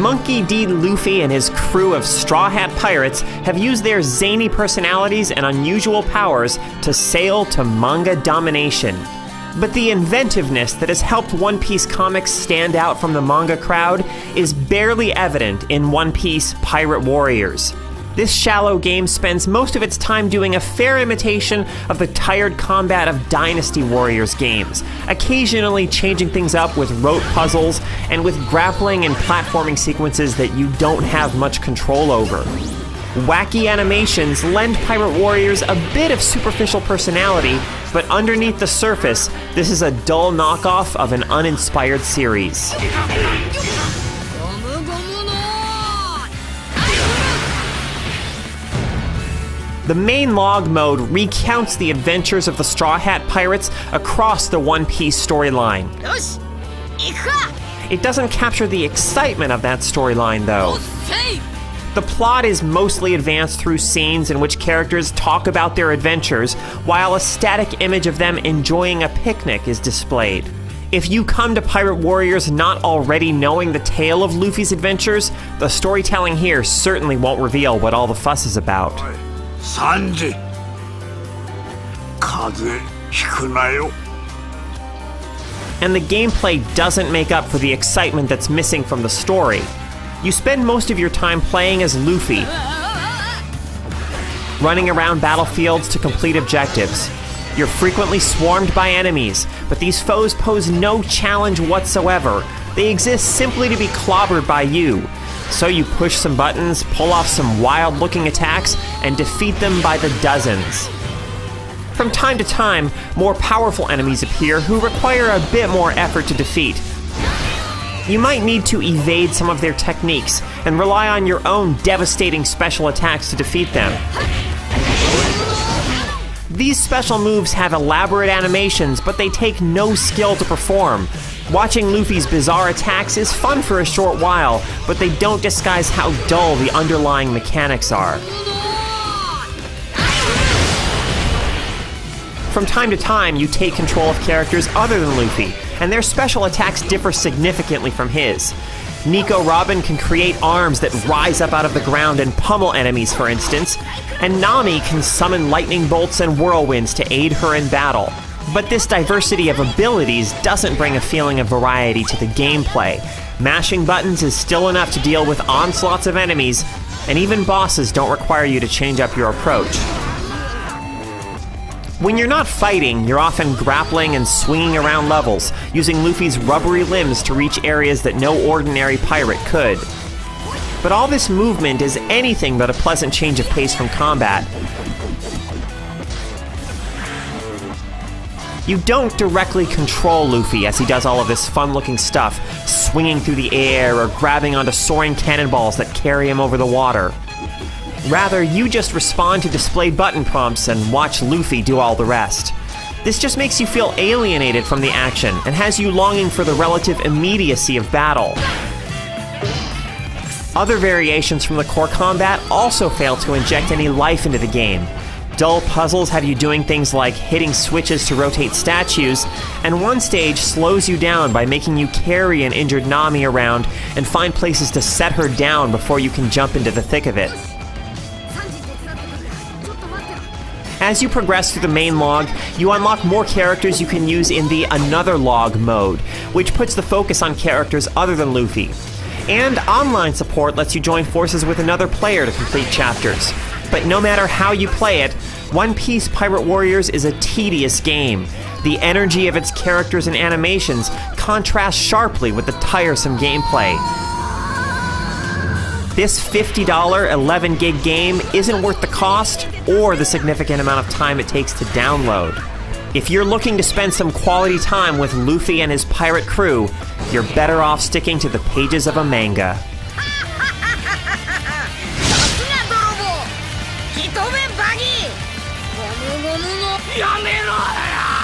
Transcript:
Monkey D. Luffy and his crew of Straw Hat Pirates have used their zany personalities and unusual powers to sail to manga domination. But the inventiveness that has helped One Piece comics stand out from the manga crowd is barely evident in One Piece Pirate Warriors. This shallow game spends most of its time doing a fair imitation of the tired combat of Dynasty Warriors games, occasionally changing things up with rote puzzles and with grappling and platforming sequences that you don't have much control over. Wacky animations lend Pirate Warriors a bit of superficial personality, but underneath the surface, this is a dull knockoff of an uninspired series. The main log mode recounts the adventures of the Straw Hat Pirates across the One Piece storyline. It doesn't capture the excitement of that storyline, though. The plot is mostly advanced through scenes in which characters talk about their adventures, while a static image of them enjoying a picnic is displayed. If you come to Pirate Warriors not already knowing the tale of Luffy's adventures, the storytelling here certainly won't reveal what all the fuss is about. Sanji, 風邪ひくなよ. And the gameplay doesn't make up for the excitement that's missing from the story. You spend most of your time playing as Luffy, running around battlefields to complete objectives. You're frequently swarmed by enemies, but these foes pose no challenge whatsoever. They exist simply to be clobbered by you. So you push some buttons, pull off some wild-looking attacks, and defeat them by the dozens. From time to time, more powerful enemies appear who require a bit more effort to defeat. You might need to evade some of their techniques and rely on your own devastating special attacks to defeat them. These special moves have elaborate animations, but they take no skill to perform. Watching Luffy's bizarre attacks is fun for a short while, but they don't disguise how dull the underlying mechanics are. From time to time, you take control of characters other than Luffy, and their special attacks differ significantly from his. Nico Robin can create arms that rise up out of the ground and pummel enemies, for instance, and Nami can summon lightning bolts and whirlwinds to aid her in battle. But this diversity of abilities doesn't bring a feeling of variety to the gameplay. Mashing buttons is still enough to deal with onslaughts of enemies, and even bosses don't require you to change up your approach. When you're not fighting, you're often grappling and swinging around levels, using Luffy's rubbery limbs to reach areas that no ordinary pirate could. But all this movement is anything but a pleasant change of pace from combat. You don't directly control Luffy as he does all of this fun-looking stuff, swinging through the air or grabbing onto soaring cannonballs that carry him over the water. Rather, you just respond to displayed button prompts and watch Luffy do all the rest. This just makes you feel alienated from the action and has you longing for the relative immediacy of battle. Other variations from the core combat also fail to inject any life into the game. Dull puzzles have you doing things like hitting switches to rotate statues, and one stage slows you down by making you carry an injured Nami around and find places to set her down before you can jump into the thick of it. As you progress through the main log, you unlock more characters you can use in the Another Log mode, which puts the focus on characters other than Luffy. And online support lets you join forces with another player to complete chapters. But no matter how you play it, One Piece Pirate Warriors is a tedious game. The energy of its characters and animations contrasts sharply with the tiresome gameplay. This $50 11-gig game isn't worth the cost or the significant amount of time it takes to download. If you're looking to spend some quality time with Luffy and his pirate crew, you're better off sticking to the pages of a manga. やめろよ